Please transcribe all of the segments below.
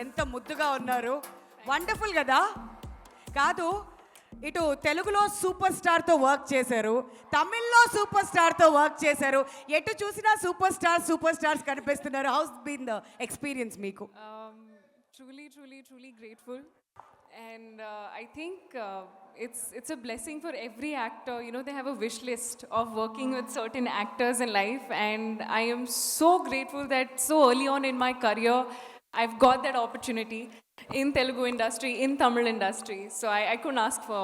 ఎంత ముద్దుగా ఉన్నారు. వండర్ఫుల్ కదా. కాదు, ఇటు తెలుగులో సూపర్ స్టార్తో వర్క్ చేశారు, తమిళ్లో సూపర్ స్టార్తో వర్క్ చేశారు. ఎటు చూసినా సూపర్ స్టార్స్ కనిపిస్తున్నారు. హౌస్ బీన్ ద ఎక్స్పీరియన్స్ మీకు? Truly grateful. And I think it's a blessing for every actor. You know, they have a wish list of working with certain actors in life, and I am so grateful that so early on in my career I've got that opportunity in Telugu industry, in Tamil industry. So I couldn't ask for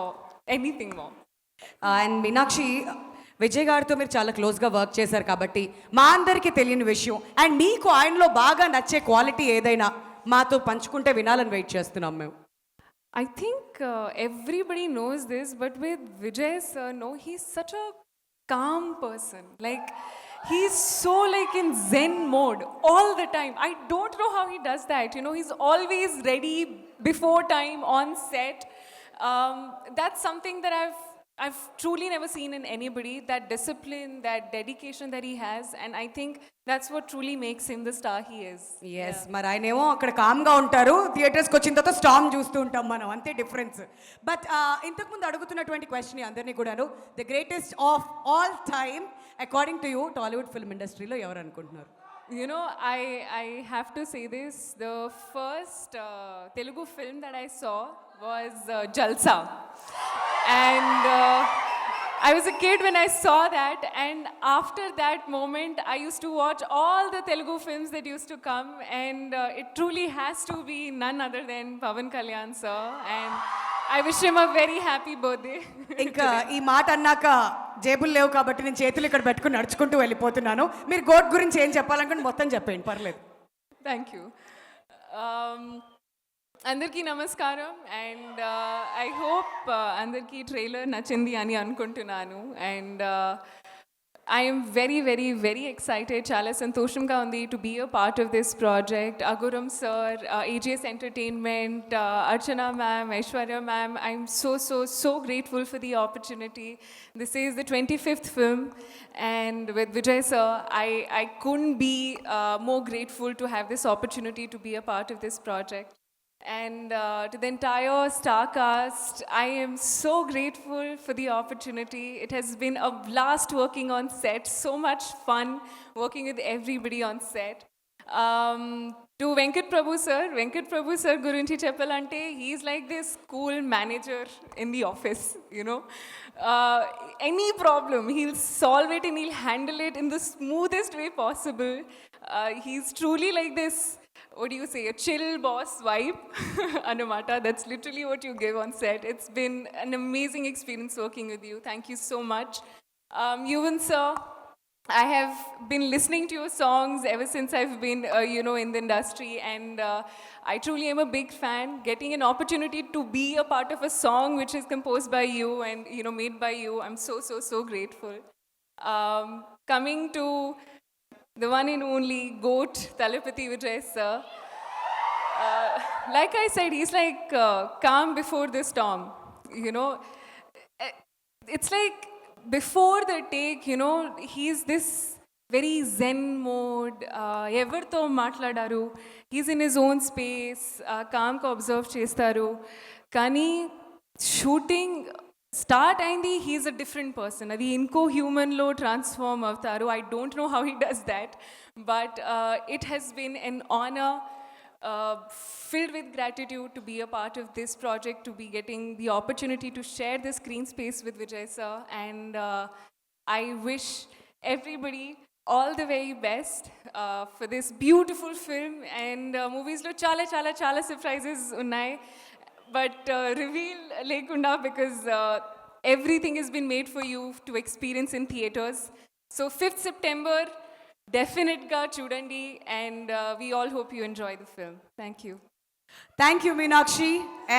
anything more. And Meenakshi, Vijay గారితో మీరు చాలా క్లోజ్గా work చేశారు కాబట్టి మా అందరికీ తెలియని విషయం అండ్ మీకు ఆయనలో బాగా నచ్చే క్వాలిటీ ఏదైనా మాతో పంచుకుంటే వినాలని వెయిట్ చేస్తున్నాం మేము. I think everybody knows this, but with Vijay sir, no, he's such a calm person. Like, he's so like in Zen mode all the time. I don't know how he does that. You know, he's always ready before time on set. That's something that I've truly never seen in anybody, that discipline, that dedication that he has, and I think that's what truly makes him the star he is. Yes, మరి ఆయన ఏమో అక్కడ కామ్గా ఉంటారు, థియేటర్స్కి వచ్చిన తర్వాత storm చూస్తూ ఉంటాం మనం, అంతే డిఫరెన్స్. బట్ ఇంతకుముందు అడుగుతున్నటువంటి క్వశ్చన్ అందరినీ కూడాను, the greatest of all time according to you Tollywood film ఇండస్ట్రీలో ఎవరు అనుకుంటున్నారు? You know, I have to say this. The first Telugu film that I saw was Jalsa. And I was a kid when I saw that. And after that moment, I used to watch all the Telugu films that used to come. And it truly has to be none other than Pavan Kalyan sir. And I wish him a very happy birthday. ఇంకా ఈ మాట అన్నాక జేబులు లేవు కాబట్టి నేను చేతులు ఇక్కడ పెట్టుకుని నడుచుకుంటూ వెళ్ళిపోతున్నాను. మీరు గోట్ గురించి ఏం చెప్పాలనుకుంటే మొత్తం చెప్పండి, పర్లేదు. Thank you. అందరికీ నమస్కారం. అండ్ ఐ హోప్ అందరికీ ట్రైలర్ నచ్చింది అని అనుకుంటున్నాను. And I am very excited. Chala santoshanga undi to be a part of this project. Aguram sir, AGS Entertainment, Archana ma'am, Aishwarya ma'am, I'm so grateful for the opportunity. This is the 25th film, and with Vijay sir, I couldn't be more grateful to have this opportunity to be a part of this project. And to the entire star cast, I am so grateful for the opportunity. It has been a blast working on set, so much fun working with everybody on set. To Venkat Prabhu sir gurinchi cheppalante, he's like this cool manager in the office, you know. Any problem, he'll solve it and he'll handle it in the smoothest way possible. He's truly like this, what do you say, a chill boss vibe. Anamata, that's literally what you give on set. It's been an amazing experience working with you. Thank you so much. Yuvan sir, I have been listening to your songs ever since I've been, you know, in the industry, and I truly am a big fan. Getting an opportunity to be a part of a song which is composed by you and, you know, made by you, I'm so grateful. Coming to the one and only GOAT, Talapati Vijay sir. Like I said, he's like calm before the storm. You know, it's like before the take, you know, he's this very zen mode. Everto matladaru. He's in his own space. Calm ko observe chestaru. Kani shooting start అయింది, he's a different person. అది ఇంకో హ్యూమన్లో transform అవుతారు. I don't know how he does that, but it has been an honour, filled with gratitude to be a part of this project, to be getting the opportunity to share the screen space with Vijay sir. And I wish everybody all the very best for this beautiful film. And movies lo chala surprises unnai, but reveal lekunda, because everything has been made for you to experience in theaters. So 5th September, definitely ga chudandi, and we all hope you enjoy the film. Thank you. Thank you Meenakshi.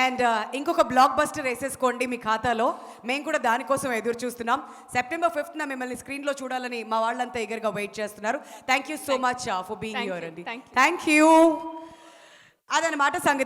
And ఇంకొక block buster వేసేసుకోండి మీ ఖాతాలో. మేము కూడా దానికోసం ఎదురు చూస్తున్నాం. September 5th మిమ్మల్ని స్క్రీన్లో చూడాలని మా వాళ్ళంతా ఈగర్గా వెయిట్ చేస్తున్నారు. Thank you so much for being here అండి. Thank you. అదనమాట సంగతి.